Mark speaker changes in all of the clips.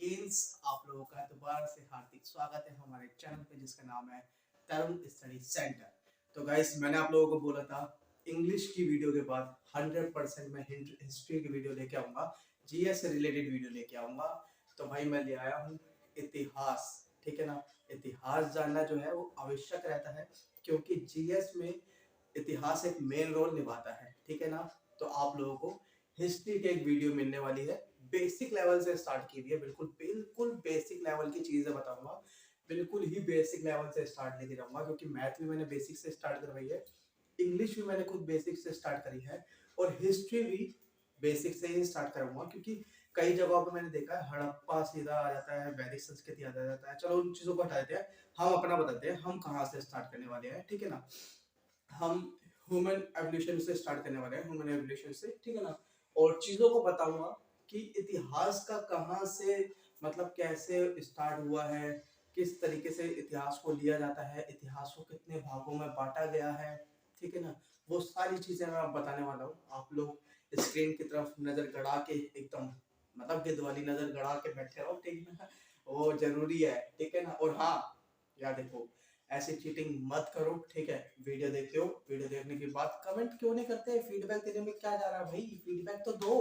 Speaker 1: Against आप लोगों का दोबारा से हार्दिक स्वागत है हमारे चैनल पे जिसका नाम है तरुण स्टडी सेंटर। तो गाइस मैंने आप लोगों को बोला था इंग्लिश की वीडियो के बाद 100% मैं हिस्ट्री की वीडियो लेके आऊंगा, जीएस से रिलेटेड वीडियो लेके आऊंगा। तो भाई मैं ले आया हूँ इतिहास, ठीक है ना। इतिहास जानना जो है वो आवश्यक रहता है क्योंकि जीएस में इतिहास एक मेन रोल निभाता है, ठीक है ना। तो आप लोगों को हिस्ट्री की एक वीडियो मिलने वाली है, बेसिक लेवल से स्टार्ट की हुई है, बिल्कुल बिल्कुल बेसिक लेवल की चीजें बताऊंगा, बिल्कुल ही बेसिक लेवल से स्टार्ट लेके जाऊंगा क्योंकि मैथ भी मैंने बेसिक से स्टार्ट करवाई है, इंग्लिश भी मैंने खुद बेसिक से स्टार्ट करी है और हिस्ट्री भी बेसिक से ही स्टार्ट करूंगा क्योंकि कई जगहों पर मैंने देखा है हड़प्पा सीधा आ जाता है, वैदिक संस्कृति आ जाता है। चलो उन चीजों को हटा देते हैं, हम अपना बताते हैं हम कहाँ से स्टार्ट करने वाले हैं, ठीक है ना। हम ह्यूमन एवोल्यूशन से स्टार्ट करने वाले हैं, ह्यूमन एवोल्यूशन से, ठीक है ना। और चीजों को बताऊंगा कि इतिहास का कहाँ से मतलब कैसे स्टार्ट हुआ है, किस तरीके से इतिहास को लिया जाता है, इतिहास को कितने भागों में बांटा गया है, ठीक है ना। वो सारी चीजें मैं बताने वाला हूँ। आप लोग स्क्रीन की तरफ नजर गड़ा के एकदम मतलब गिद्ध वाली नजर गड़ा के बैठे रहो, ठीक है ना, वो जरूरी है, ठीक है ना। और हाँ याद देखो, ऐसे चीटिंग मत करो, ठीक है। वीडियो देखते हो, वीडियो देखने के बाद कमेंट क्यों नहीं करते, फीडबैक देने में क्या जा रहा है भाई, फीडबैक तो दो।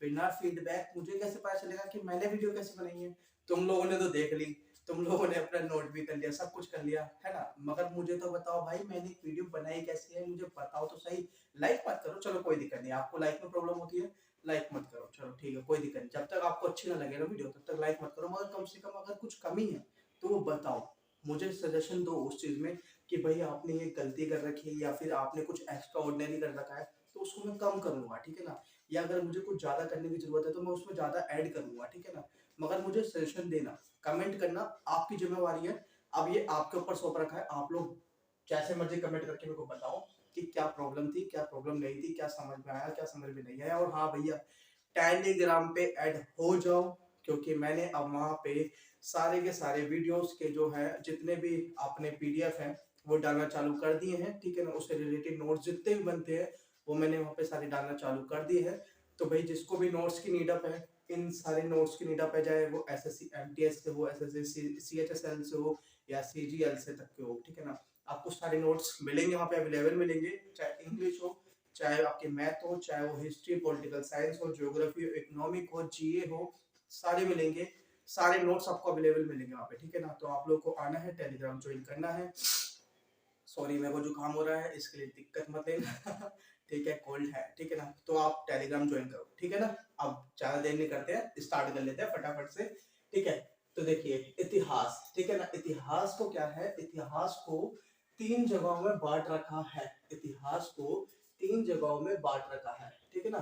Speaker 1: बिना फीडबैक मुझे कैसे पता चलेगा कि मैंने वीडियो कैसे बनाई है। तुम लोगों ने तो देख ली, तुम लोगों ने अपना नोट भी कर लिया, सब कुछ कर लिया है ना, मगर मुझे तो बताओ भाई मैंने एक वीडियो बनाई कैसी है, मुझे बताओ तो सही। लाइक मत करो, चलो कोई दिक्कत नहीं, आपको लाइक में प्रॉब्लम होती है, लाइक मत करो, चलो ठीक है कोई दिक्कत नहीं। जब तक आपको अच्छी ना लगे ना वीडियो तब तक लाइक मत करो, मगर कम से कम अगर कुछ कमी है तो वो बताओ, मुझे सजेशन दो उस चीज में कि भाई आपने ये गलती कर रखी है या फिर आपने कुछ एक्स्ट्रा ऑर्डिनरी कर रखा है, तो उसको मैं कम करूंगा, ठीक है ना। या अगर मुझे कुछ ज्यादा करने की जरूरत है तो मैं उसमें ज्यादा ऐड करूंगा, ठीक है ना। मगर मुझे सजेशन देना, कमेंट करना आपकी जिम्मेवारी है। अब ये आपके ऊपर सौंप रखा है, आप लोग जैसे मर्जी कमेंट करके मेरे को बताओ कि क्या प्रॉब्लम थी, क्या प्रॉब्लम नहीं थी, क्या समझ में आया, क्या समझ में नहीं आया। और हाँ भैया, टेलीग्राम पे ऐड हो जाओ क्योंकि मैंने अब वहां पे सारे के सारे वीडियोस के जो है जितने भी अपने पीडीएफ हैं वो डालना चालू कर दिए हैं, ठीक है ना। उससे रिलेटेड नोट्स जितने भी बनते हैं वो मैंने वहां पे सारे डालना चालू कर दिए हैं। तो भाई जिसको भी नोट्स की नीडअप है, इन सारे नोट्स की नीडअप है, चाहे वो एसएससी एमटीएस से हो, एसएससी सीएचएसएल से हो या सीजीएल से तक के हो, ठीक है ना। आपको सारे नोट्स मिलेंगे वहां पे, अवेलेबल मिलेंगे, चाहे इंग्लिश हो, चाहे आपके मैथ हो, चाहे वो हिस्ट्री पॉलिटिकल साइंस हो, ज्योग्राफी हो, इकोनॉमिक हो, जीए हो, सारे मिलेंगे, सारे नोट्स आपको अवेलेबल मिलेंगे वहाँ पे, ठीक है ना। तो आप लोग को आना है, टेलीग्राम ज्वाइन करना है। सॉरी मेरे को जुकाम हो रहा है इसके लिए दिक्कत मत लेना ठीक है, कोल्ड है, ठीक है ना। तो आप टेलीग्राम ज्वाइन करो, ठीक है ना। अब ज्यादा देर नहीं करते हैं, स्टार्ट कर लेते हैं फटाफट से, ठीक है। तो देखिए इतिहास, ठीक है ना, इतिहास को क्या है, इतिहास को तीन जगहों में बांट रखा है, इतिहास को तीन जगहों में बांट रखा है, ठीक है ना।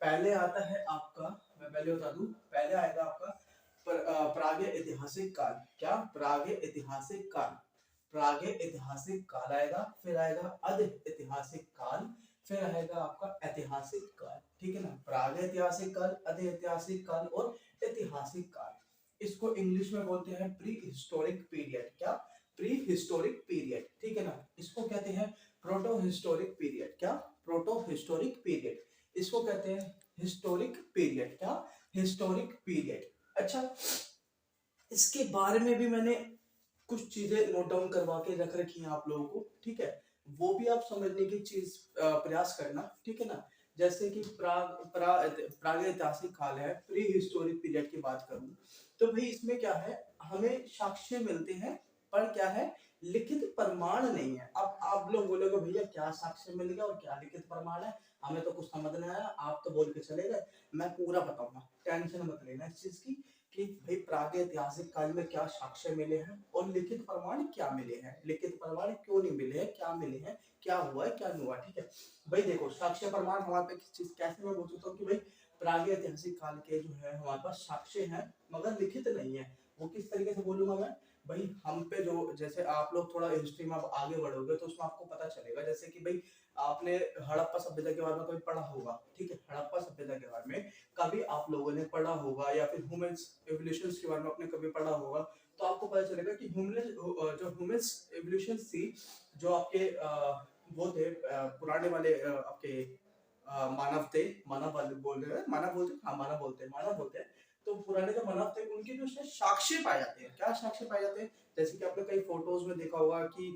Speaker 1: पहले आता है आपका, मैं पहले बता दूं, पहले आएगा आपका प्रागैतिहासिक ऐतिहासिक काल। क्या प्रागैतिहासिक ऐतिहासिक काल, प्रागैतिहासिक ऐतिहासिक काल आएगा, फिर आएगा अध ऐतिहासिक काल, फिर आएगा आपका ऐतिहासिक काल, ठीक है ना। प्रागैतिहासिक काल, अध ऐतिहासिक काल और ऐतिहासिक काल। इसको इंग्लिश में बोलते हैं प्री हिस्टोरिक पीरियड। क्या, प्री हिस्टोरिक पीरियड, ठीक है ना। इसको कहते हैं प्रोटो हिस्टोरिक पीरियड। क्या, प्रोटो हिस्टोरिक पीरियड। इसको कहते हैं हिस्टोरिक पीरियड। क्या, हिस्टोरिक पीरियड। अच्छा, इसके बारे में भी मैंने कुछ चीजें नोट डाउन करवा के रख रखी हैं आप लोगों को, ठीक है। वो भी आप समझने की चीज प्रयास करना, ठीक है ना। जैसे कि प्रागैतिहासिक काल है, प्री हिस्टोरिक पीरियड की बात करूं तो भाई इसमें क्या है, हमें साक्ष्य मिलते हैं पर क्या है, लिखित प्रमाण नहीं है। अब आप लोग बोलोगे भैया क्या साक्ष्य मिल गया और क्या लिखित प्रमाण है, हमें तो कुछ समझ नहीं आया, आप तो बोल के चले गए, मैं पूरा बताऊंगा, टेंशन मत लेना इस चीज की कि भाई प्रागैतिहासिक काल में क्या साक्ष्य मिले हैं और लिखित प्रमाण क्या मिले हैं, लिखित प्रमाण क्यों नहीं मिले हैं, क्या मिले हैं, क्या हुआ है क्या नहीं हुआ, ठीक है। भाई देखो साक्ष्य प्रमाण हमारे पे किस चीज कैसे मैं बोल सकता हूँ कि भाई प्रागैतिहासिक काल के जो है हमारे पास साक्ष्य हैं मगर लिखित नहीं है। वो किस तरीके से बोलूंगा मैं, भाई हम पे जो, जैसे आप लोग थोड़ा हिस्ट्री में आप आगे बढ़ोगे तो उसमें आपको पता चलेगा, जैसे कि भाई आपने हड़प्पा सभ्यता के बारे में कभी पढ़ा होगा, ठीक है, हड़प्पा सभ्यता के बारे में कभी आप लोगों ने पढ़ा होगा या फिर ह्यूमंस एवोल्यूशन के बारे में आपने कभी पढ़ा होगा, तो आपको पता चलेगा कि जो ह्यूमंस एवोल्यूशन थी, जो आपके वो थे पुराने वाले आपके मानव थे, मानव वाले बोल रहे हैं, मानव बोलते हैं, हाँ मानव बोलते हैं, मानव बोलते हैं। तो पुराने जो मानव थे उनके जो उसमें साक्ष्य पाए जाते हैं। क्या साक्ष्य पाए जाते हैं? जैसे कि आपने कई फोटोज में देखा होगा कि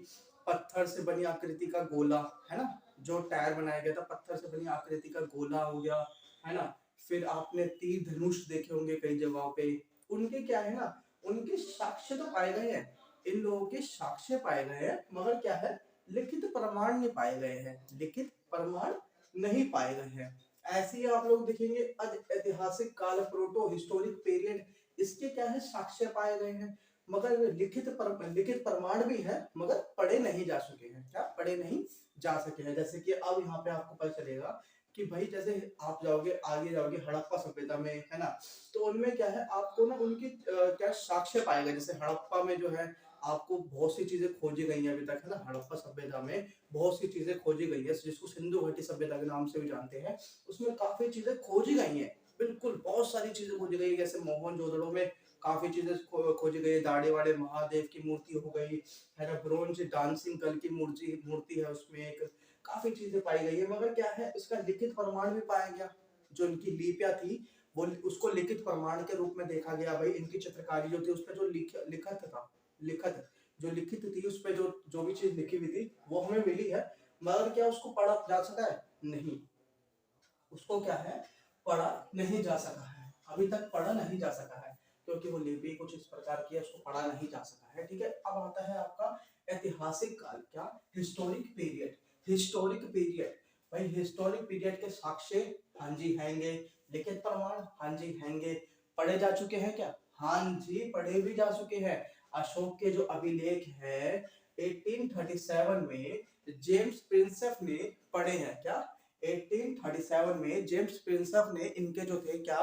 Speaker 1: पत्थर से बनी आकृति का गोला, है ना, जो टायर बनाया गया था पत्थर से बनी आकृति का गोला हो गया, है ना। फिर आपने तीर धनुष देखे होंगे कई जगहों पे। उनके क्या है ना, उनके साक्ष्य तो पाए गए हैं, इन लोगों के साक्ष्य पाए गए हैं, मगर क्या है, लिखित प्रमाण नहीं पाए गए हैं, लिखित प्रमाण नहीं पाए गए हैं। ऐसे ही आप लोग देखेंगे ऐतिहासिक काल, प्रोटो हिस्टोरिक पीरियड, इसके क्या है, साक्ष्य पाए गए हैं, मगर लिखित प्रमाण भी है, मगर पढ़े नहीं जा सके हैं। क्या पढ़े नहीं जा सके हैं? जैसे कि अब यहाँ पे आपको पता चलेगा कि भाई जैसे आप जाओगे आगे जाओगे हड़प्पा सभ्यता में, है ना, तो उनमें क्या है, आपको ना उनकी क्या साक्ष्य पाएगा। जैसे हड़प्पा में जो है आपको बहुत सी चीजें खोजी गई हैं अभी तक, है ना, हड़प्पा सभ्यता में बहुत सी चीजें खोजी गई है, जिसको सिंधु घाटी सभ्यता के नाम से भी जानते हैं। उसमें काफी चीजें खोजी गई हैं, बिल्कुल बहुत सारी चीजें खोजी गई है। जैसे मोहनजोदड़ो में काफी चीजें खोजी गई है, दाढ़ी वाले महादेव की मूर्ति हो गई, है ना, ब्रोंज डांसिंग गर्ल की मूर्ति है, उसमें एक काफी चीजें पाई गई है, मगर क्या है, इसका लिखित प्रमाण भी पाया गया। जो इनकी लिपियां थी वो उसको लिखित प्रमाण के रूप में देखा गया। भाई इनकी चित्रकारी जो थी उस पर जो लिखत था, लिखत जो लिखित थी उस पर जो जो भी चीज लिखी हुई थी वो हमें मिली है, मगर क्या उसको पढ़ा जा सका है? नहीं, उसको क्या है, पढ़ा नहीं जा सका है, अभी तक पढ़ा नहीं जा सका है, क्योंकि वो लिपि कुछ इस प्रकार की है, उसको पढ़ा नहीं जा सका है। ठीक है, अब आता है आपका ऐतिहासिक काल, क्या, हिस्टोरिक पीरियड। हिस्टोरिक पीरियड, भाई हिस्टोरिक पीरियड के साक्ष्य, हाँ जी हैंगे, लिखित प्रमाण, हाँ जी हैंगे, पढ़े जा चुके हैं क्या? हाँ जी पढ़े भी जा चुके हैं। अशोक के जो अभिलेख है 1837 में जेम्स प्रिंसेप ने पढ़े हैं। क्या? 1837 में जेम्स प्रिंसेप ने इनके जो थे क्या,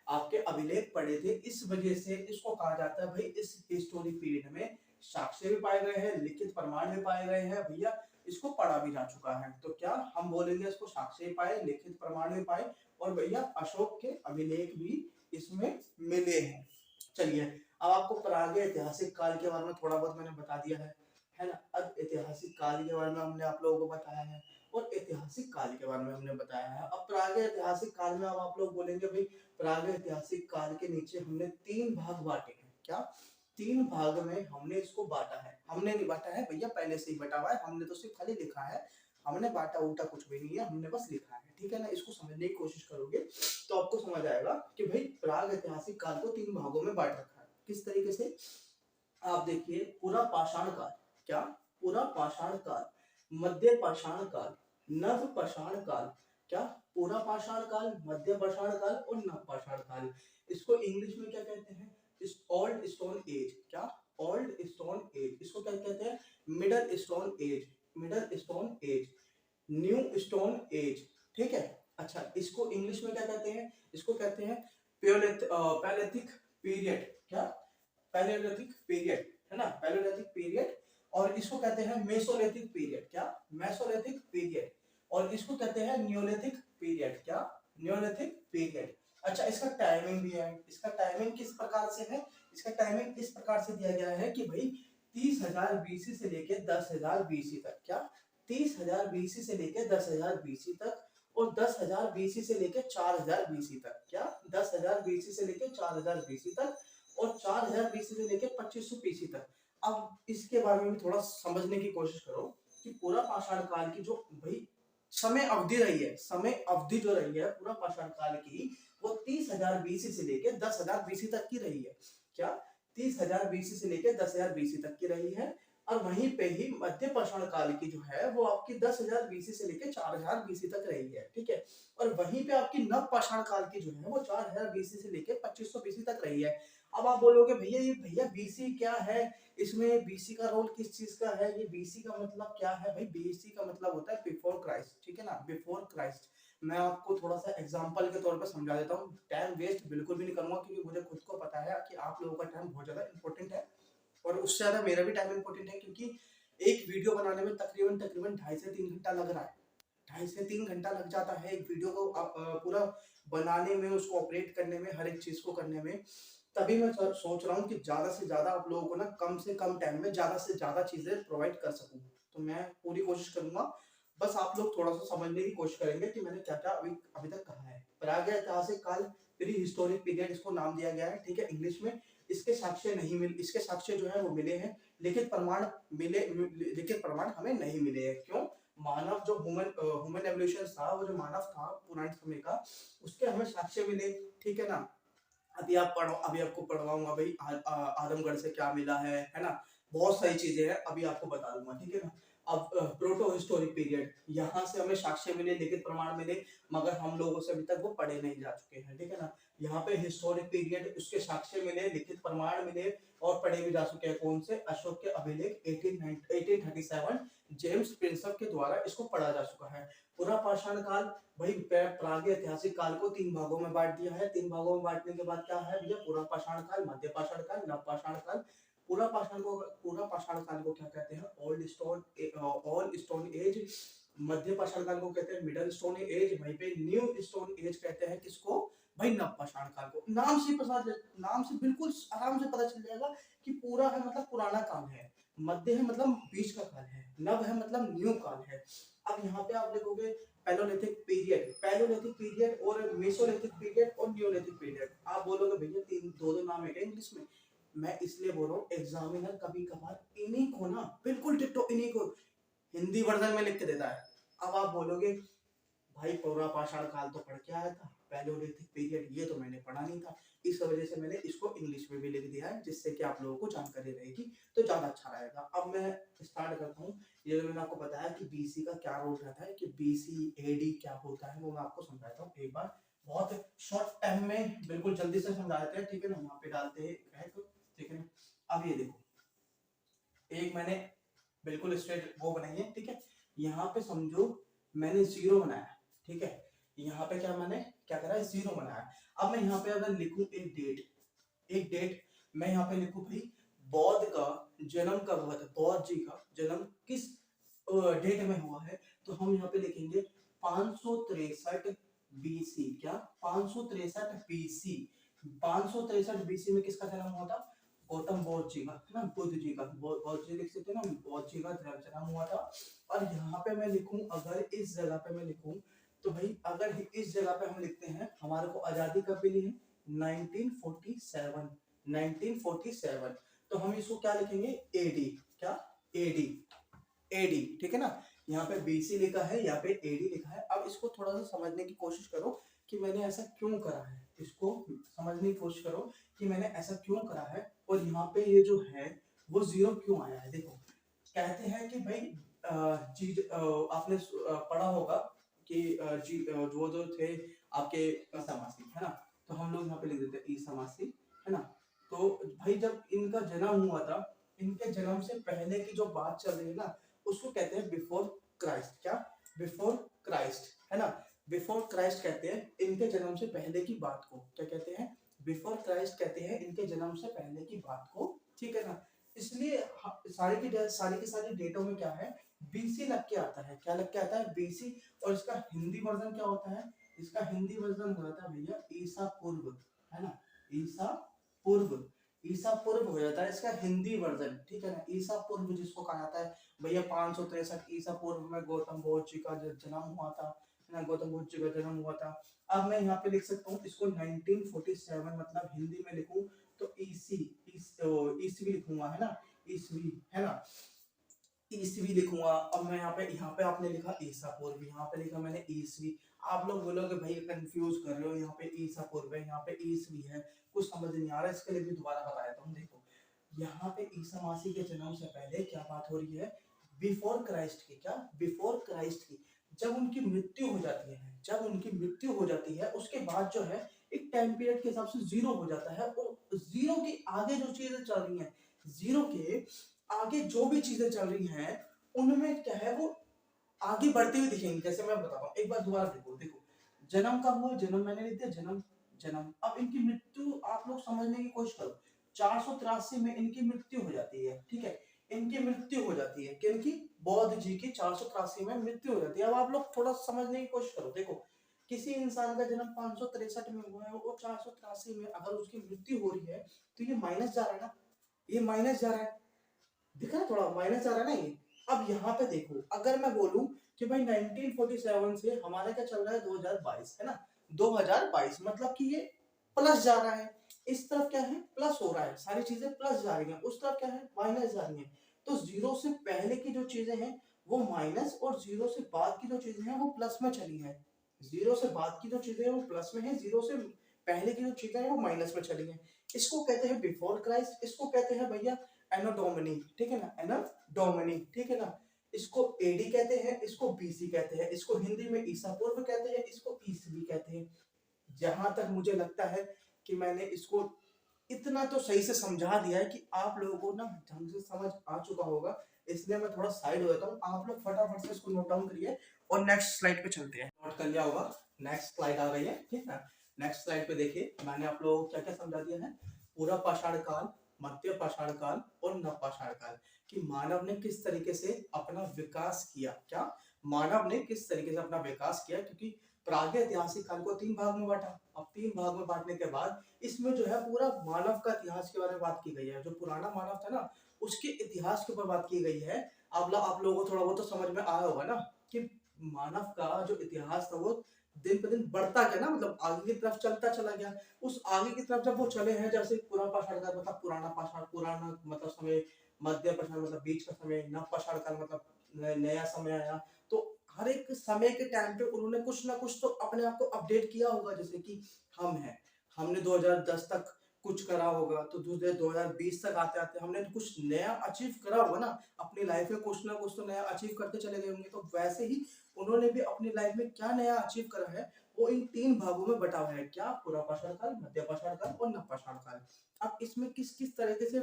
Speaker 1: आपके अभिलेख पढ़े थे, इस वजह से इसको कहा जाता है भाई इस हिस्टोरिक पीरियड में साक्ष्य भी पाए गए हैं, लिखित प्रमाण भी पाए गए हैं, भैया इसको पढ़ा भी जा चुका है। तो क्या हम बोलेंगे, इसको साक्ष्य भी पाए, लिखित प्रमाण भी पाए, और भैया अशोक के अभिलेख भी इसमें मिले हैं। चलिए, अब आपको प्रागैतिहासिक ऐतिहासिक काल के बारे में थोड़ा बहुत मैंने बता दिया है ना। अब ऐतिहासिक काल के बारे में हमने आप लोगों को बताया है, और ऐतिहासिक काल के बारे में हमने बताया है। अब प्रागैतिहासिक काल में अब आप लोग बोलेंगे भाई प्रागैतिहासिक काल के नीचे हमने 3 भाग बांटे हैं। क्या? 3 भाग में हमने इसको बांटा है। हमने नहीं बांटा है भैया, पहले से ही बटा हुआ है, हमने तो सिर्फ खाली लिखा है, हमने बांटा उल्टा कुछ भी नहीं है, हमने बस लिखा है। ठीक है ना, इसको समझने की कोशिश करोगे तो आपको समझ आएगा कि भाई प्रागैतिहासिक काल को 3 भागों में बांट रखा है। किस तरीके से? आप देखिए, पूरा पाषाण काल, क्या, पूरा पाषाण काल, मध्य पाषाण काल, नव पाषाण काल, क्या, पूरा पाषाण काल, मध्य पाषाण काल और नव पाषाण काल। इसको इंग्लिश में क्या कहते हैं? इस ओल्ड स्टोन एज। क्या? Old stone age. इसको क्या कहते हैं? Middle stone age, middle stone age, new stone age. ठीक है, अच्छा इसको इंग्लिश में क्या कहते हैं? इसको कहते हैं पैलेथिक पीरियड। क्या? पैलेयोलिथिक पीरियड, है ना, पैलेयोलिथिक पीरियड। और इसको कहते हैं मेसोलिथिक पीरियड। क्या? Mesolithic period. और इसको कहते हैं नियोलिथिक पीरियड। क्या? Neolithic period. अच्छा, इसका टाइमिंग भी है। इसका टाइमिंग किस प्रकार से है? इसका टाइमिंग इस प्रकार से दिया गया है कि भाई 30,000 बीसी से लेके 10,000 बीसी तक। क्या? 30,000 बीसी से लेके 10,000 बीसी तक, और 10,000 बीसी से लेके 4,000 बीसी तक। क्या? 10,000 बीसी से लेके 4,000 बीसी तक, और 4,000 बीसी से लेके 2500 बीसी तक। अब इसके बारे में भी थोड़ा समझने की कोशिश करो कि पूरा पाषाण काल की जो भाई समय अवधि रही है, समय अवधि जो रही है पूरा पाषाण काल की, वो 30,000 बीसी से लेके 10,000 बीसी तक की रही है। क्या? 30,000 बीसी से लेके 10,000 बीसी तक की रही है। और वहीं पे ही मध्य पाषाण काल की जो है वो आपकी 10,000 बीसी से लेके 4,000 बीसी तक रही है। ठीक है, और वहीं पे आपकी नव पाषाण काल की जो है वो 4,000 बीसी से लेके 2500 बीसी तक रही है। अब आप बोलोगे भैया ये भैया बीसी क्या है, इसमें बीसी का रोल किस चीज का है? ये बीसी का मतलब क्या है भाई? बीसी का मतलब होता है बिफोर क्राइस्ट। ठीक है ना, बिफोर क्राइस्ट। मैं आपको थोड़ा सा एग्जांपल के तौर पर समझा देता हूँ, टाइम वेस्ट बिल्कुल भी नहीं करूंगा, क्योंकि मुझे खुद को पता है कि आप लोगों का टाइम बहुत ज्यादा इंपॉर्टेंट है, और उससे ज्यादा मेरा भी टाइम इंपॉर्टेंट है, क्योंकि एक वीडियो बनाने में तकरीबन तकरीबन 2.5 से 3 घंटा लग रहा है। 2.5 से 3 घंटा लग जाता है एक वीडियो को पूरा बनाने में, उसको ऑपरेट करने में, हर एक चीज को करने में। तभी मैं सोच रहा हूँ कि ज्यादा से ज्यादा आप लोगों को ना कम से कम टाइम में ज्यादा से ज्यादा चीजें प्रोवाइड कर सकूं। तो मैं पूरी कोशिश करूंगा, बस आप लोग थोड़ा सा समझने की कोशिश करेंगे कि मैंने क्या क्या अभी अभी तक कहा है। प्रागैतिहासिक काल प्री हिस्टोरिक पीरियड इसको नाम दिया गया है, ठीक है, इंग्लिश में। इसके साक्ष्य जो है वो मिले हैं, लिखित प्रमाण हमें नहीं मिले हैं। क्यों? मानव जो ह्यूमन एवोल्यूशन था, वो जो मानव था पुराने समय का, उसके हमें साक्ष्य मिले, ठीक है ना। अभी आपको पढ़वाऊंगा भाई आदमगढ़ से क्या मिला है ना, बहुत सारी चीजें हैं, अभी आपको बता दूंगा, ठीक है ना। अब प्रोटो हिस्टोरिक पीरियड, यहाँ से हमें साक्ष्य मिले, लिखित प्रमाण मिले, मगर हम लोगों से अभी तक वो पढ़े नहीं जा चुके हैं, ठीक है ना। यहाँ पे हिस्टोरिक पीरियड, उसके साक्ष्य मिले, लिखित प्रमाण मिले और पढ़े भी जा चुके हैं। कौन से? अशोक के अभिलेख 1837 जेम्स प्रिंसप के द्वारा इसको पढ़ा जा चुका है। पूरा पाषाण काल, भाई प्रागैतिहासिक ऐतिहासिक काल को 3 भागों में बांट दिया है। 3 भागों में बांटने के बाद क्या है भैया? पूरा पाषाण काल, मध्य पाषाण काल, नव पाषाण काल। पूरा पाषाण काल को क्या कहते हैं? Old stone age. मध्य पाषाण काल को कहते हैं मिडल स्टोन एज। वहीं पे न्यू स्टोन एज कहते हैं किसको? भाई नव पाषाण काल को। नाम से बिल्कुल आराम से पता चल जाएगा कि पूरा है मतलब पुराना काल है, मध्य है मतलब बीच का काल है, नव है मतलब न्यू काल है। अब यहाँ पे आप देखोगे पैलोलिथिक पीरियड और मेसोलिथिक पीरियड और नियोलिथिक पीरियड। आप बोलोगे भैया दो नाम है इंग्लिश में, मैं इसलिए बोल रहा हूँ एग्जामिनर कभी कभार इन्हीं को ना, बिल्कुल डिट्टो इन्हीं को हिंदी वर्जन में लिख के देता है। अब आप बोलोगे भाई पूरा पाषाण काल तो पढ़ के आया था, पैलोलिथिक पीरियड ये तो मैंने पढ़ा नहीं था, इस वजह से मैंने इसको इंग्लिश में भी लिख दिया है, जिससे कि आप लोगों को जानकारी रहेगी तो ज्यादा अच्छा रहेगा। अब मैं स्टार्ट करता हूँ। ये मैंने आपको बताया कि बीसी का क्या रोल रहता है, कि बीसी एडी क्या होता है, वो मैं आपको समझाता हूँ एक बार, बहुत शॉर्ट टाइम में, बिल्कुल जल्दी से समझा देते हैं, ठीक है ना। यहाँ पे डालते हैं, ठीक है ना। अब ये देखो, एक मैंने बिल्कुल स्ट्रेट वो बनाई है, ठीक है। यहाँ पे समझो मैंने जीरो बनाया, ठीक है। यहाँ पे मैंने क्या करा है? जीरो बनाया। अब मैं यहाँ पे अगर लिखूं एक डेट मैं यहाँ पे लिखूं भाई बौद्ध का जन्म कब हुआ था, बौद्ध जी का जन्म किस डेट में हुआ है, तो हम यहाँ पे लिखेंगे 563 बीसी। क्या? 563 बीसी। 563 बीसी में किसका जन्म हुआ था? गौतम बौद्ध जी का, है ना, बुद्ध जी का। बौद्ध जी लिख सकते हैं ना, बौद्ध जी का जन्म हुआ था। और यहाँ पे मैं लिखूं, अगर इस जगह पे मैं लिखूं, तो भाई अगर इस जगह पे हम लिखते हैं हमारे को आजादी कब मिली है? 1947। 1947। तो हम इसको क्या लिखेंगे? एडी। क्या? एडी। एडी, ठीक है ना। यहाँ पे बीसी लिखा है, यहाँ पे एडी लिखा है। अब इसको थोड़ा सा समझने की कोशिश करो कि मैंने ऐसा क्यों करा है, इसको समझने की कोशिश करो कि मैंने ऐसा क्यों करा है, और यहाँ पे ये जो है वो जीरो क्यों आया है। देखो, कहते हैं कि भाई आपने पढ़ा होगा कि वो जो थे आपके ईसा मसीह, है ना, तो हम लोग यहाँ पे लिख देते हैं ईसा मसीह, है ना। तो भाई जब इनका जन्म हुआ था, इनके जन्म से पहले की जो बात चल रही है ना, उसको कहते हैं बिफोर क्राइस्ट। क्या? बिफोर क्राइस्ट, है ना। बिफोर क्राइस्ट कहते हैं इनके जन्म से पहले की बात को। क्या कहते हैं? बिफोर क्राइस्ट कहते हैं इनके जन्म से पहले की बात को, ठीक है ना। इसलिए सारी की सारी डेटों में क्या है? बीसी लग के आता है। क्या लग के आता है? बीसी। और इसका हिंदी वर्जन क्या होता है? इसका हिंदी वर्जन होता है भैया ईसा पूर्व, है ना। ईसा पूर्व, ईसा पूर्व हो जाता है इसका हिंदी वर्जन, ठीक है ना। ईसा पूर्व जिसको कहा जाता है भैया 563 ईसा पूर्व में गौतम बुद्ध जी का जन्म हुआ था, है ना, गौतम बुद्ध जी का जन्म हुआ था। अब मैं यहाँ पे लिख सकता हूँ इसको 1947, मतलब हिंदी में लिखूं तो ईसवी लिखूंगा, है ना, ईसवी, है ना, ईसवी लिखूंगा। अब मैं यहाँ पे आपने लिखा ईसा पूर्व, यहाँ पे लिखा मैंने ईसवी। आप लोग बोलोगे भाई कंफ्यूज कर रहे हो, यहाँ पे ईसा पूर्व है, यहाँ पे ईसवी है, कुछ समझ नहीं आ रहा है, इसके लिए भी दोबारा बता देता हूँ। देखो, यहाँ पे ईसा मसीह के जन्म से पहले क्या बात हो रही है? बिफोर क्राइस्ट की। क्या? बिफोर क्राइस्ट की। जब उनकी मृत्यु हो जाती है, उसके बाद जो है एक टाइम पीरियड के हिसाब से जीरो हो जाता है, और जीरो के आगे जो चीजें चल रही हैं, जीरो के आगे जो भी चीजें चल रही हैं, उनमें क्या है, वो आगे बढ़ते हुए दिखेंगे। जैसे मैं बताता हूँ, एक बार दोबारा देखो, जन्म कब हुआ? जन्म मैंने लिख दिया, जन्म। अब इनकी मृत्यु आप लोग समझने की कोशिश करो। 483 में इनकी मृत्यु हो जाती है, ठीक है, इनकी मृत्यु हो जाती है, किनकी? बौद्ध जी की 483 में मृत्यु हो जाती है। अब आप लोग थोड़ा समझने की कोशिश करो। देखो, किसी इंसान का जन्म 563 में हुआ है, वो 483 में अगर उसकी मृत्यु हो रही है, तो ये माइनस जा रहा है ना, ये माइनस जा रहा है, दिख रहा है, थोड़ा माइनस आ रहा है ना ये। अब यहाँ पे देखो, अगर मैं बोलूं कि भाई 1947 से हमारा क्या चल रहा है? 2022, है ना, 2022, मतलब कि ये प्लस जा रहा है, इस तरफ क्या है प्लस हो रहा है, सारी चीजें प्लस जा रही हैं, उस तरफ क्या है माइनस जा रही हैं। तो जीरो से पहले की जो चीजें हैं वो माइनस, और जीरो से बाद की जो चीजें हैं वो प्लस में चली हैं। जीरो से बाद की जो चीजें हैं वो प्लस में है, जीरो से पहले की जो चीजें हैं वो माइनस में चली हैं। इसको कहते हैं बिफोर क्राइस्ट, इसको कहते हैं भैया एनो डोमिनी, ठीक है ना, एनो डोमिनी, ठीक है ना। इसको एडी कहते हैं, इसको बीसी कहते हैं, इसको हिंदी में ईसा पूर्व कहते हैं, इसको ईसवी कहते हैं। जहां तक मुझे लगता है कि मैंने इसको इतना तो सही से समझा दिया है कि आप लोगों को ना ढंग से समझ आ चुका होगा, इसलिए मैं थोड़ा साइड हो जाता हूँ। आप लोग फटाफट से इसको नोट डाउन करिए और नेक्स्ट स्लाइड पे चलते हैं। नोट कर लिया होगा, नेक्स्ट स्लाइड आ गई है, ठीक है। नेक्स्ट स्लाइड पे देखिए मैंने आप लोगों को क्या क्या समझा दिया है। पूरा पाषाण काल, मध्य पाषाण काल और नव पाषाण काल, कि मानव ने किस तरीके से अपना विकास किया। क्या मानव ने किस तरीके से अपना विकास किया, क्योंकि प्रागैतिहासिक काल को 3 भाग में बांटा। अब 3 भाग में बांटने के बाद इसमें जो है पूरा मानव का इतिहास के बारे में बात की गई है। जो पुराना मानव था ना उसके इतिहास के ऊपर बात की गई है। अब आप लोगों को थोड़ा बहुत तो समझ में आया होगा ना कि मानव का जो इतिहास था वो दिन पे दिन बढ़ता गया ना, मतलब आगे की तरफ चलता चला गया। उस आगे की तरफ जब वो चले हैं, जैसे पुराना पाषाण काल मतलब पुराना पाषाण, पुराना मतलब समय, मध्य पाषाण मतलब बीच का समय, नव पाषाण काल मतलब नया समय आया। तो हर एक समय के टाइम पे उन्होंने कुछ ना कुछ तो अपने आप को अपडेट किया होगा। जैसे कि हम हैं, हमने 2010 तक कुछ करा होगा, तो दूसरे 2020 तक आते आते हमने कुछ नया अचीव करा होगा ना अपनी लाइफ में, कुछ ना कुछ तो नया अचीव करते चले गए होंगे। तो वैसे ही उन्होंने भी अपनी लाइफ में क्या नया अचीव करा है वो इन 3 भागों में बटा हुआ है। क्या पूरा पाषाण काल, मध्य पाषाण काल और नव पाषाण काल। अब इसमें किस किस तरीके से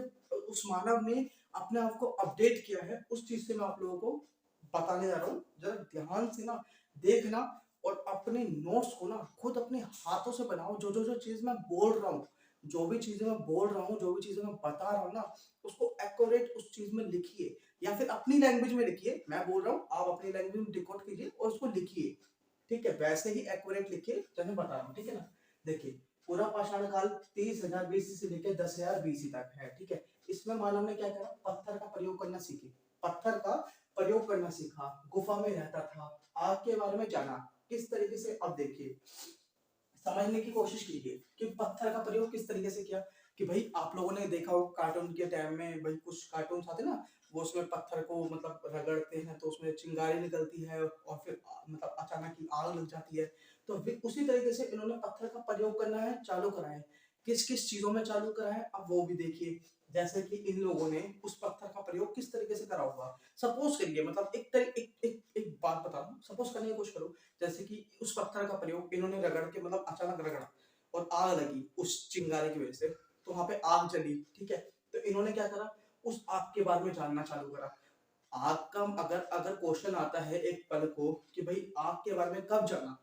Speaker 1: उस मानव ने अपने आप को अपडेट किया है, उस चीज से मैं आप लोगों को बताने जा रहा हूँ। जरा ध्यान से ना देखना और अपने नोट्स को ना खुद अपने हाथों से बनाओ। जो जो जो चीज मैं बोल रहा हूँ, जो भी चीजें मैं बोल रहा हूँ, जो भी चीजें मैं बता रहा हूँ ना, उसको एक्यूरेट उस चीज में लिखिए, या फिर अपनी लैंग्वेज में लिखिए। मैं बोल रहा हूँ आप अपनी लैंग्वेज में डिकोड कीजिए और उसको लिखिए, ठीक है। वैसे ही एक्यूरेट लिखिए जैसे बता रहा हूँ, ठीक है ना। देखिए पूरा पाषाण काल 30,000 बीसी से लेकर 10,000 बीसी तक है, ठीक है। इसमें मानव ने क्या करा, पत्थर का प्रयोग करना सीखे, पत्थर का प्रयोग करना सीखा, गुफा में रहता था, आग के बारे में जाना किस तरीके से। अब देखिए समझने की कोशिश कीजिए कि पत्थर का प्रयोग किस तरीके से किया। कि भाई आप लोगों ने देखा हो कार्टून के टाइम में, भाई कुछ कार्टून आते ना, वो उसमें पत्थर को मतलब रगड़ते हैं तो उसमें चिंगारी निकलती है और फिर मतलब अचानक ही आग लग जाती है। तो फिर उसी तरीके से इन्होंने पत्थर का प्रयोग करना है चालू करा है। किस किस चीजों में चालू करा है अब वो भी देखिए। जैसे कि इन लोगों ने उस पत्थर का प्रयोग किस तरीके से करा होगा। सपोज करिए, मतलब एक बात बता रहा हूँ, सपोज करने की कोशिश करो। जैसे कि उस पत्थर का प्रयोग इन्होंने रगड़ के मतलब अचानक रगड़ा और आग लगी उस चिंगारी की वजह से, तो वहां पे आग जली, ठीक है। तो इन्होंने क्या करा, उस आग के बारे में जानना चालू करा। आग का अगर अगर क्वेश्चन आता है एक पल को कि भाई आग के बारे में कब जाना,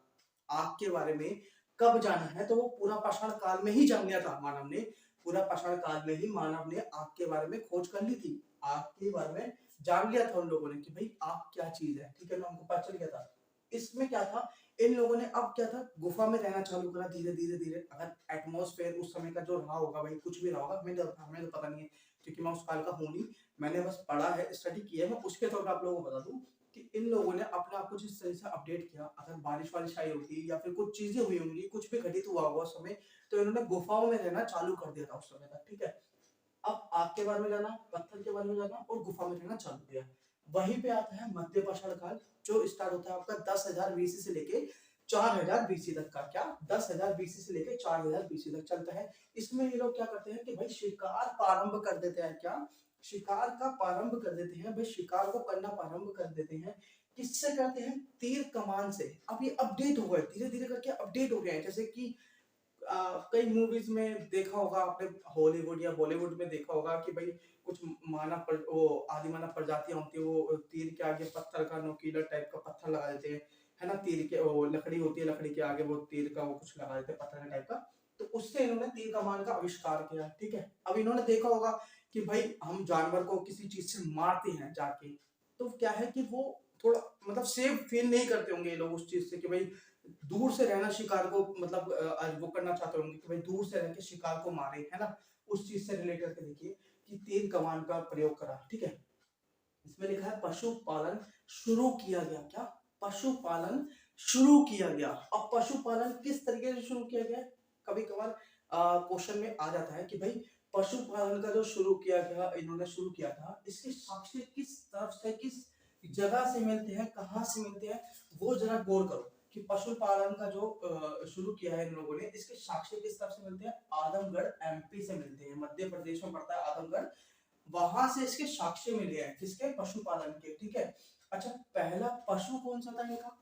Speaker 1: आग के बारे में कब जाना है, तो वो पूरा पाषाण काल में ही जान लिया था मानव ने। पूरा पाषाण काल में ही मानव ने आग के बारे में खोज कर ली थी, आग के बारे में जान लिया था उन लोगों ने कि भाई आग क्या चीज है, ठीक है ना, उनको पता चल गया था। इसमें क्या था, इन लोगों ने अब क्या था, गुफा में रहना चालू करा धीरे धीरे धीरे। अगर एटमॉस्फेयर उस समय का जो रहा होगा, भाई कुछ भी रहा होगा, हमें तो पता नहीं है क्योंकि मैं उस काल का हूं नहीं। मैंने बस पढ़ा है, स्टडी किया है, मैं उसके तौर पर आप लोगों को बता दूं कि इन लोगों ने अपने आप को जिस तरह से अपडेट किया। अगर बारिश वारिश आई होगी या फिर कुछ चीजें हुई होंगी, कुछ भी घटित हुआ होगा उस समय, तो इन्होंने गुफाओं में रहना चालू कर दिया था उस समय तक, ठीक है। अब आग के बारे में जाना, पत्थर के बारे में जाना और गुफा में रहना चालू किया। वहीं पे आता है मध्य पाषाण काल, जो स्टार्ट होता है आपका 10,000 बीसी से लेके 4,000 बीसी तक का। क्या 10,000 बीसी से लेके 4,000 बीसी तक चलता है। इसमें ये लोग क्या करते हैं कि भाई शिकार प्रारंभ कर देते हैं। क्या शिकार का प्रारंभ कर देते हैं, भाई शिकार को करना प्रारंभ कर देते हैं। किससे करते हैं, तीर कमान से। अब ये अपडेट हो गए, धीरे धीरे करके अपडेट हो गए हैं। जैसे कि कई मूवीज में देखा होगा आपने, हॉलीवुड या बॉलीवुड में देखा होगा कि भाई कुछ वो आदि मानव प्रजातियां होती है, वो तीर के आगे पत्थर का नोकीला टाइप का पत्थर लगा देते हैं, है ना। तीर के वो लकड़ी होती है, लकड़ी के आगे वो तीर का वो कुछ लगा देते हैं पत्थर का टाइप का। तो उससे इन्होंने तीर कमान का आविष्कार किया, ठीक है। अब इन्होंने देखा होगा कि भाई हम जानवर को किसी चीज से मारते हैं जाके, तो क्या है कि वो थोड़ा मतलब सेफ फील नहीं करते होंगे ये लोग उस चीज से, कि भाई दूर से रहना शिकार को मतलब वो करना चाहते होंगे कि भाई दूर से रह के शिकार को मारे, है ना। उस चीज से रिलेट करके देखिए कि तीर कमान का प्रयोग करा, ठीक है। इसमें लिखा है पशुपालन शुरू किया गया। क्या पशुपालन शुरू किया गया। अब पशुपालन किस तरीके से शुरू किया गया, कभी कभार क्वेश्चन में आ जाता है कि भाई पशुपालन का जो शुरू किया गया, इन्होंने शुरू किया था, इसके साक्ष्य किस तरफ से, किस जगह से मिलते हैं, कहाँ से मिलते हैं, वो जरा गौर करो कि पशुपालन का जो शुरू किया है इन लोगों ने, इसके साक्ष्य किस तरफ से मिलते हैं। आदमगढ़ एमपी से मिलते हैं, मध्य प्रदेश में पड़ता है आदमगढ़, वहां से इसके साक्ष्य मिले हैं, किसके, पशुपालन के। ठीक है। अच्छा, पहला पशु कौन सा था इनका,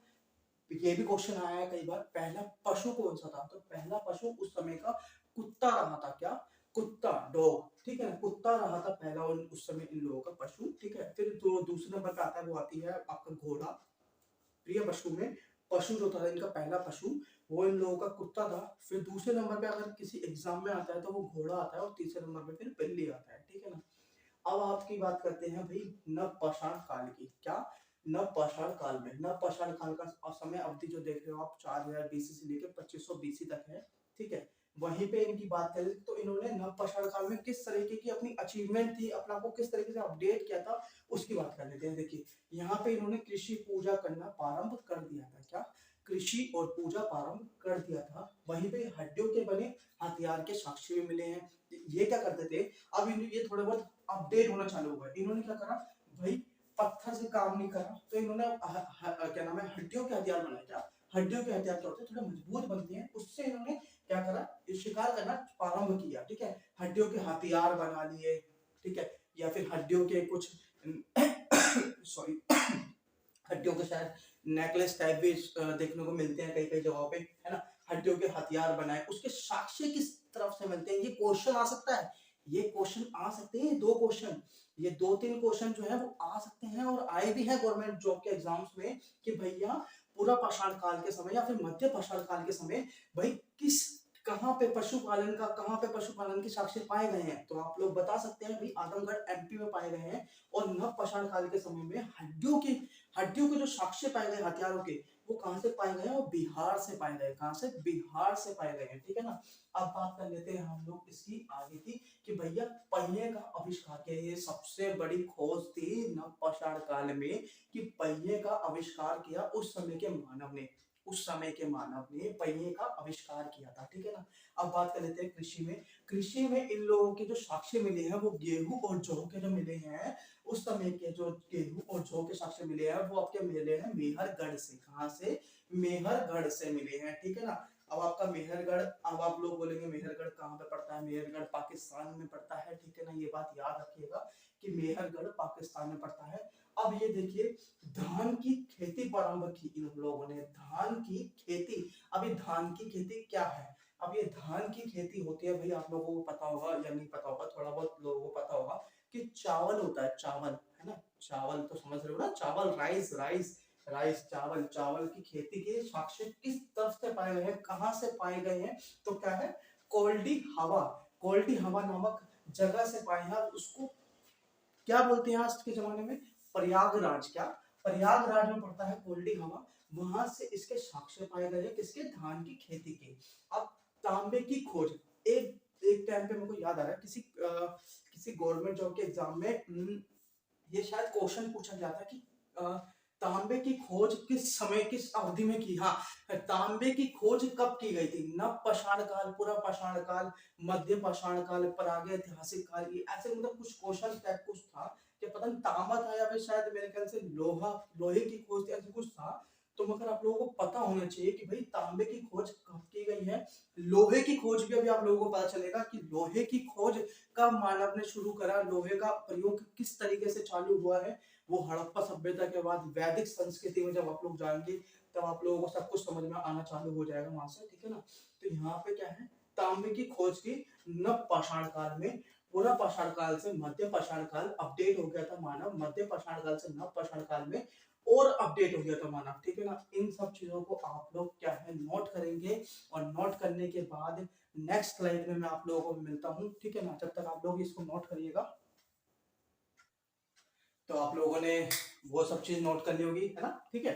Speaker 1: ये भी क्वेश्चन आया है कई बार, पहला पशु कौन सा था। तो पहला पशु उस समय का कुत्ता रहा था। क्या, कुत्ता, डॉग। ठीक है ना, कुत्ता रहा था पहला उस समय इन लोगों का पशु। ठीक है। फिर जो दूसरे नंबर पे आता है वो आती है आपका घोड़ा। प्रिय पशु में पशु जो था इनका पहला पशु, वो इन लोगों का कुत्ता था। फिर दूसरे नंबर पे अगर किसी एग्जाम में आता है तो वो घोड़ा आता है, और तीसरे नंबर पे फिर बिल्ली आता है। ठीक है ना। अब आपकी बात करते हैं भाई नवपाषाण काल की। क्या, नवपाषाण काल में, नवपाषाण काल का समय अवधि जो देख रहे हो आप 4000 बीसी से लेकर 2500 बीसी तक है। ठीक है। वहीं पे इनकी बात करें तो इन्होंने नवपाषाण काल में किस तरीके की अपनी अचीवमेंट थी, अपना को किस तरीके से अपडेट किया था, उसकी बात कर लेते हैं। देखिए, यहाँ पे इन्होंने कृषि पूजा करना प्रारंभ कर दिया था। क्या, कृषि और पूजा प्रारंभ कर दिया था। वहीं पे हड्डियों के बने हथियार के साक्ष्य भी मिले हैं। ये क्या करते थे, अब ये थोड़े बहुत अपडेट होना चालू हुआ है। इन्होंने क्या करा भाई, पत्थर से काम नहीं करा, तो इन्होंने क्या नाम है, हड्डियों के हथियार बनाए। क्या, हड्डियों के हथियार क्या होते हैं, थोड़े मजबूत बनते हैं, उससे इन्होंने क्या करा, शिकार करना प्रारंभ किया। ठीक है। हड्डियों के हथियार बना लिए। ठीक है। या फिर हड्डियों के कुछ सॉरी हड्डियों के शायद नेकलेस टाइप भी देखने को मिलते हैं कई कई जगहों पे, है ना। हड्डियों के हथियार बनाए, उसके साक्ष्य किस तरफ से मिलते हैं, ये क्वेश्चन आ सकता है। ये क्वेश्चन आ सकते हैं, दो क्वेश्चन, ये दो तीन क्वेश्चन जो है वो आ सकते हैं, और आए भी हैं गवर्नमेंट जॉब के एग्जाम्स में कि भैया पूरा पाषाण काल के समय या फिर मध्य पाषाण काल के समय भाई किस, कहाँ पे पशुपालन का, कहाँ पे पशुपालन के साक्ष्य पाए गए हैं। तो आप लोग बता सकते हैं भाई आजमगढ़ एमपी में पाए गए हैं। और नव पाषाण काल के समय में हड्डियों के जो साक्ष्य पाए गए हथियारों के, वो कहां से पाए गए हैं, वो बिहार से पाए गए। कहां से, बिहार से पाए गए हैं। ठीक है ना। अब बात कर लेते हैं हम लोग इसकी आगे की कि भैया पहिए का आविष्कार किया, ये सबसे बड़ी खोज थी नवपाषाण काल में कि पहिए का आविष्कार किया उस समय के मानव ने, उस समय के मानव ने पहिए का आविष्कार किया था। ठीक है ना। अब बात कर लेते हैं कृषि में। कृषि में इन लोगों के जो साक्ष्य मिले हैं वो गेहूं और जौ के जो मिले हैं, उस समय के जो गेहूं और जौ के साक्ष्य मिले हैं वो आपके मिले हैं मेहरगढ़ से। कहां से, मेहरगढ़ से मिले हैं। ठीक है ना। अब आपका मेहरगढ़, अब आप लोग बोलेंगे मेहरगढ़ कहाँ पे पड़ता है, मेहरगढ़ पाकिस्तान में पड़ता है। ठीक है ना, ये बात याद रखिएगा कि मेहरगढ़ पाकिस्तान में पड़ता है। अब ये देखिए, धान की खेती प्रारंभ की इन लोगों ने, धान की खेती। अभी धान की खेती क्या है, अब ये धान की खेती होती है भाई, आप लोगों को पता होगा या नहीं पता होगा, थोड़ा बहुत लोगों को पता होगा कि चावल होता है, चावल, है ना। चावल तो समझ रहे हो ना, चावल, राइस, राइस, राइस, चावल। चावल की खेती के साक्ष्य किस तरफ से पाए गए हैं, कहां से पाए गए हैं, तो क्या है, कोल्डी हवा, कोल्डी हवा नामक जगह से पाए हैं। उसको क्या बोलते हैं आज के जमाने में, प्रयागराज। क्या, प्रयागराज में पड़ता है कोल्डी हवा, वहां से इसके साक्ष्य पाए गए हैं, किसके, धान की खेती के। अब तांबे की खोज, एक एक टाइम पे मेरे को याद आ रहा है किसी गवर्नमेंट जॉब के एग्जाम में ये शायद क्वेश्चन पूछा गया था कि तांबे की खोज किस समय, किस अवधि में की। हाँ, तांबे की खोज कब की गई थी, नव पाषाण काल, पूरा पाषाण काल, मध्य पाषाण काल, प्रागैतिहासिक काल, ये ऐसे मतलब कुछ क्वेश्चन टाइप कुछ था कि पता नहीं तांबा था या फिर शायद मेरे ख्याल से लोहे की खोज थी, ऐसे कुछ था। तो मगर आप लोगों को पता होना चाहिए कि भाई तांबे की खोज कब की गई है। लोहे की खोज भी अभी आप लोगों को पता चलेगा कि लोहे की खोज कब मानव ने शुरू करा, लोहे का प्रयोग किस तरीके से चालू हुआ है, वो हड़प्पा सभ्यता के बाद वैदिक संस्कृति में जब आप लोग जाएंगे तब आप लोगों को सब कुछ समझ में आना चालू हो जाएगा वहां से। ठीक है ना। तो यहाँ पे क्या है, तांबे की खोज की नव पाषाण काल में, पूरा पाषाण काल से मध्य पाषाण काल अपडेट हो गया था मानव, मध्य पाषाण काल से नव पाषाण काल में और अपडेट हो गया था मानव। ठीक है ना। इन सब चीजों को आप लोग क्या है नोट करेंगे, और नोट करने के बाद नेक्स्ट स्लाइड में मैं आप लोगों को मिलता हूँ। ठीक है ना, जब तक आप लोग इसको नोट करिएगा। तो आप लोगों ने वो सब चीज नोट कर ली होगी, है ना। ठीक है।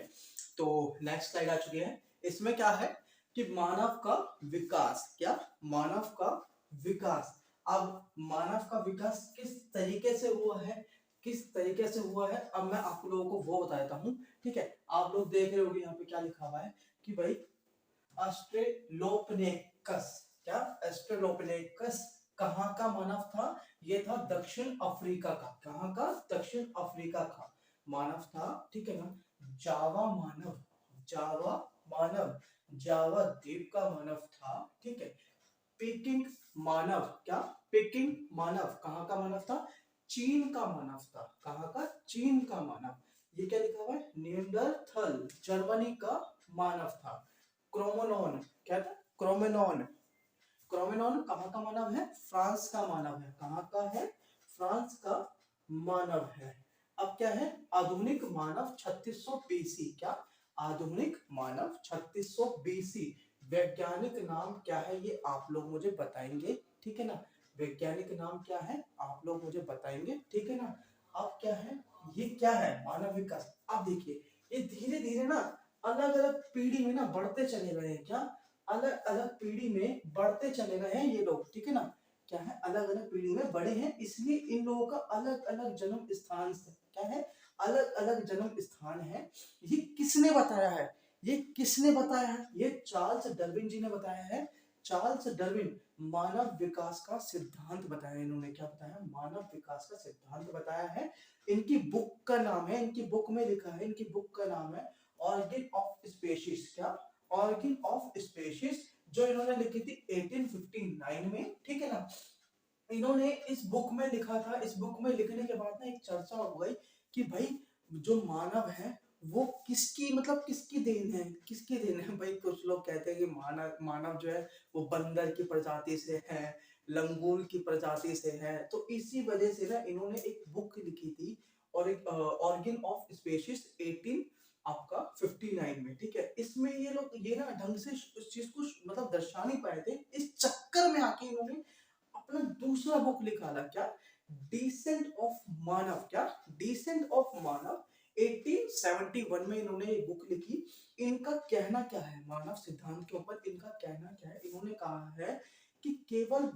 Speaker 1: तो नेक्स्ट स्लाइड आ चुकी है। इसमें क्या है कि मानव का विकास, क्या, मानव का विकास। अब मानव का विकास किस तरीके से हुआ है, किस तरीके से हुआ है, अब मैं आप लोगों को वो बता देता हूँ। ठीक है। आप लोग देख रहे होगे यहाँ पे क्या लिखा हुआ है कि भाई ऑस्ट्रेलोपिथेकस, क्या एस्ट्रोलोपिथेकस कहाँ का मानव था? ये था दक्षिण अफ्रीका का। कहाँ का? दक्षिण अफ्रीका का मानव था, ठीक है ना। जावा मानव, जावा मानव, जावा द्वीप का मानव था, ठीक है। पेकिंग मानव, क्या? पेकिंग मानव कहाँ का मानव था? चीन का मानव था। कहाँ का? चीन का मानव। ये क्या लिखा हुआ है? निएंडरथल जर्मनी का मानव था। क्रोमोनोन, क्या था? क्रोमेनोन, क्रोमेनोन कहाँ का मानव है? फ्रांस का मानव है। कहाँ का है? फ्रांस का मानव है। अब क्या है? आधुनिक मानव 3600 बीसी। क्या? आधुनिक मानव 3600 बीसी। वैज्ञानिक नाम क्या है ये आप लोग मुझे बताएंगे, ठीक है ना। वैज्ञानिक नाम क्या है आप लोग मुझे बताएंगे, ठीक है ना। अब क्या है? ये क्या है? मानव विकास। अब देखिए ये धीरे धीरे ना अलग अलग पीढ़ी में ना बढ़ते चले गए हैं। क्या? अलग अलग पीढ़ी में बढ़ते चले गए हैं ये लोग, ठीक है ना। क्या है? अलग अलग पीढ़ी में बड़े हैं, इसलिए इन लोगों का अलग अलग जन्म स्थान से क्या है? अलग अलग जन्म स्थान है। ये किसने बताया है? ये किसने बताया है? ये चार्ल्स डार्विन जी ने बताया है। चार्ल्स डार्विन मानव विकास का सिद्धांत बताया इन्होंने। क्या बताया? मानव विकास का सिद्धांत बताया है। इनकी बुक का नाम है, इनकी बुक में लिखा है, इनकी बुक का नाम है ऑर्गिन ऑफ स्पीशीज। क्या? ऑर्गिन ऑफ स्पीशीज, जो इन्होंने लिखी थी 1859 में, ठीक है ना। इन्होंने इस बुक में लिखा था। इस बुक में लिखने के बाद ना एक चर्चा हो गई कि भाई जो मानव है वो किसकी, मतलब किसकी देन है, किसकी देन है भाई। कुछ लोग कहते हैं कि मानव जो है वो बंदर की प्रजाति से है, लंगूर की प्रजाति से है। तो इसी वजह से ना इन्होंने एक बुक लिखी थी और एक ऑर्गन ऑफ स्पीशीज 18 आपका 59 में, ठीक है। इसमें ये लोग ये ना ढंग से उस चीज को मतलब दर्शा नहीं पाए थे। इस चक्कर में आके इन्होंने अपना दूसरा बुक निकाला। क्या? डिसेंट ऑफ मानव। क्या? डिसेंट ऑफ मानव 1871 में इन्होंने एक बुक लिखी। इनका कहना क्या है मानव सिद्धांत के ऊपर? इनका कहना क्या है? इन्होंने कहा है कि केवल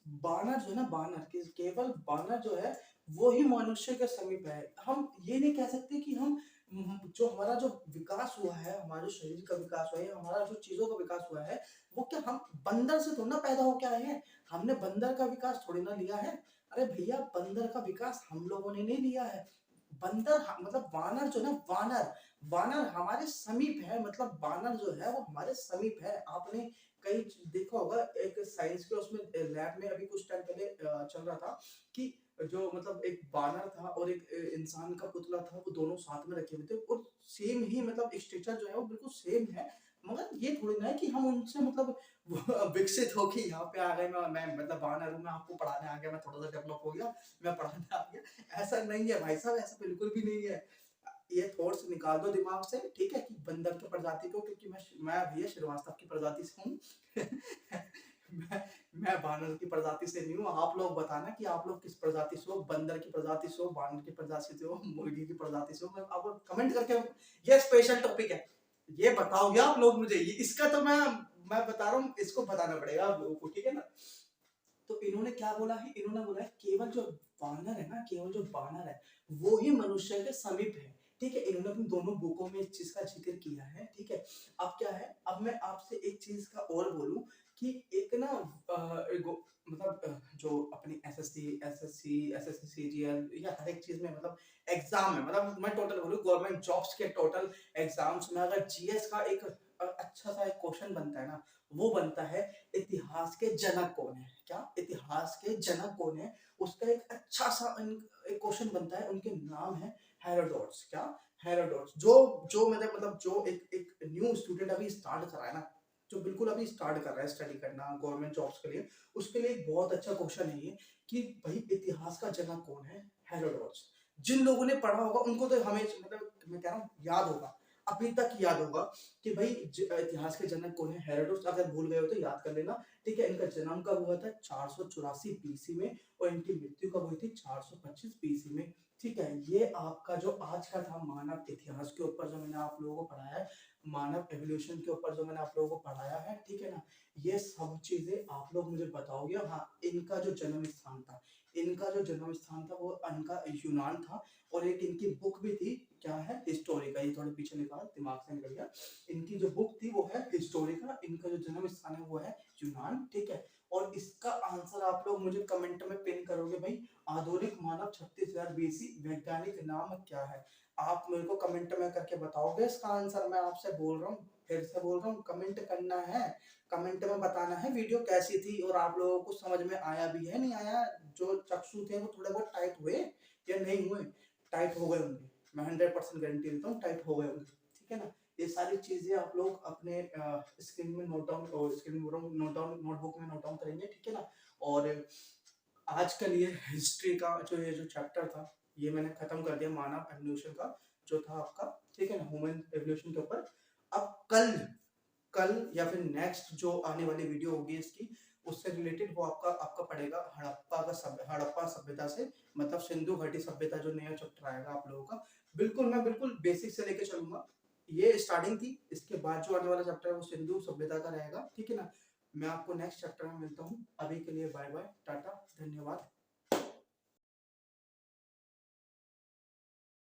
Speaker 1: बानर जो है ना, केवल बानर जो है वो ही मनुष्य के समीप है। हम ये नहीं कह सकते कि हम जो हमारा जो विकास हुआ है, हमारे शरीर का विकास हुआ है, हमारा जो चीजों का विकास हुआ है, वो क्या हम बंदर से थोड़ा ना पैदा होके आए हैं। हमने बंदर का विकास थोड़ी ना लिया है। अरे भैया बंदर का विकास हम लोगों ने नहीं लिया है। बंदर मतलब वानर जो ना, वानर वानर हमारे समीप है। मतलब वानर जो है वो हमारे समीप है। आपने कई देखा होगा, एक साइंस के उसमें लैब में अभी कुछ टाइम पहले चल रहा था कि जो मतलब एक बानर था और एक इंसान का पुतला था, वो दोनों साथ में रखे हुए थे और सेम ही मतलब स्ट्रक्चर जो है वो बिल्कुल सेम है। मगर ये थोड़ी ना है कि हम उनसे मतलब विकसित होके यहाँ पे आ गए। मैं मतलब बानर हूँ, मैं आपको पढ़ाने आ गया, मैं थोड़ा सा डेवलप हो गया, मैं पढ़ाने आ गया। ऐसा नहीं है भाई साहब, ऐसा बिल्कुल भी नहीं है। ये थॉट्स निकाल दो दिमाग से, ठीक है, कि बंदर की प्रजाति को, क्योंकि मैं भैया श्रीवास्तव की प्रजाति से हूँ। मैं बानर की प्रजाति से नहीं हूँ। आप लोग बताना कि आप लोग किस प्रजाति से हो, बंदर की प्रजाति से हो, बानर की प्रजाति से हो, मुर्गी की प्रजाति से हो। मैं आप कमेंट करके, ये स्पेशल टॉपिक है, ये बताओगे आप लोग मुझे। ये इसका तो मैं बता रहा हूँ, इसको बताना पड़ेगा आप लोगों को, ठीक है ना। तो इन्होंने क्या बोला है? इन्होंने बोला है केवल जो बानर है ना, केवल जो बानर है वो ही मनुष्य के समीप है, ठीक है। इन्होंने अपनी दोनों बुकों में इस चीज का जिक्र किया है, ठीक है। अब क्या है, अब मैं आपसे एक चीज का और बोलूं कि एक ना मतलब जो अपनी एसएससी सीजीएल या हर एक चीज में मतलब एग्जाम है, मतलब मैं टोटल बोलूं गवर्नमेंट जॉब्स के टोटल एग्जाम्स में अगर जीएस का एक अच्छा सा एक क्वेश्चन बनता है ना, वो बनता है इतिहास के जनक कौन है। क्या? इतिहास के जनक कौन है, उसका एक अच्छा सा एक क्वेश्चन बनता है। उनके नाम है हेरोडोट्स। क्या? हेरोडोट्स। जो जो मतलब जो एक न्यू स्टूडेंट अभी स्टार्ट कर रहा है ना, जो बिल्कुल अभी स्टार्ट कर रहा है स्टडी करना गवर्नमेंट जॉब्स के लिए, उसके लिए एक बहुत अच्छा क्वेश्चन है ये कि भाई इतिहास का जनक कौन है? हेरोडोट्स। जिन लोगों ने पढ़ा होगा उनको तो हमें मतलब मैं कह रहा हूँ याद होगा, अभी तक याद होगा कि भाई इतिहास के जनक कौन है? हेरोडोट्स। अगर भूल गए हो तो याद कर लेना, ठीक है। इनका जन्म कब हुआ था? 484 बीसी में, और इनकी मृत्यु कब हुई थी? 425 बीसी में, ठीक है। ये आपका जो आज का था मानव इतिहास के ऊपर जो मैंने आप लोगों को पढ़ाया है, मानव एवोल्यूशन के ऊपर जो मैंने आप लोगों को पढ़ाया है, ठीक है ना। ये सब चीजें आप लोग मुझे बताओगे। हाँ, इनका जो जन्म स्थान था, इनका जो जन्म स्थान था वो इनका यूनान था, और एक इनकी बुक भी थी, क्या है, हिस्टोरिका। ये थोड़े पीछे निकाल, दिमाग से निकल गया। इनकी जो बुक थी वो है हिस्टोरिका, इनका जो जन्म स्थान है वो है यूनान, ठीक है। और इसका आंसर आप लोग मुझे कमेंट में पिन करोगे भाई। आधुनिक मानव 36,000 बीसी वैज्ञानिक नाम क्या है? आप मेरे को कमेंट में करके बताओगे इसका आंसर। मैं आपसे बोल रहा हूँ, फिर से बोल रहा हूँ, कमेंट करना है, कमेंट में बताना है वीडियो कैसी थी और आप लोगों को समझ में आया भी है नहीं आया। जो चक्षु थे वो थोड़े बहुत टाइट हुए या नहीं हुए? टाइट हो गए होंगे, मैं 100% गारंटी देता हूँ, टाइट हो गए होंगे, ठीक है ना। ये सारी चीजें आप लोग अपने स्क्रीन में नोट डाउन, और स्क्रीन में नोट डाउन, नोटबुक में नोट डाउन करेंगे, ठीक है ना। और आज का लिए हिस्ट्री का जो ये जो चैप्टर था ये मैंने खत्म कर दिया, मानव एवोल्यूशन का जो था आपका, ठीक है ना, ह्यूमन एवोल्यूशन के ऊपर। अब कल कल या फिर नेक्स्ट जो आने वाली वीडियो होगी इसकी, उससे रिलेटेड वो आपका आपका पड़ेगा हड़प्पा सभ्यता से, मतलब सिंधु घाटी सभ्यता, जो नया चैप्टर आएगा आप लोगों का। बिल्कुल मैं बिल्कुल बेसिक से लेके चलूंगा। ये स्टार्टिंग थी, इसके बाद जो आने वाला चैप्टर है वो सिंधु सभ्यता का रहेगा, ठीक है ना। मैं आपको नेक्स्ट चैप्टर में मिलता हूँ, अभी के लिए बाय बाय, टाटा, धन्यवाद।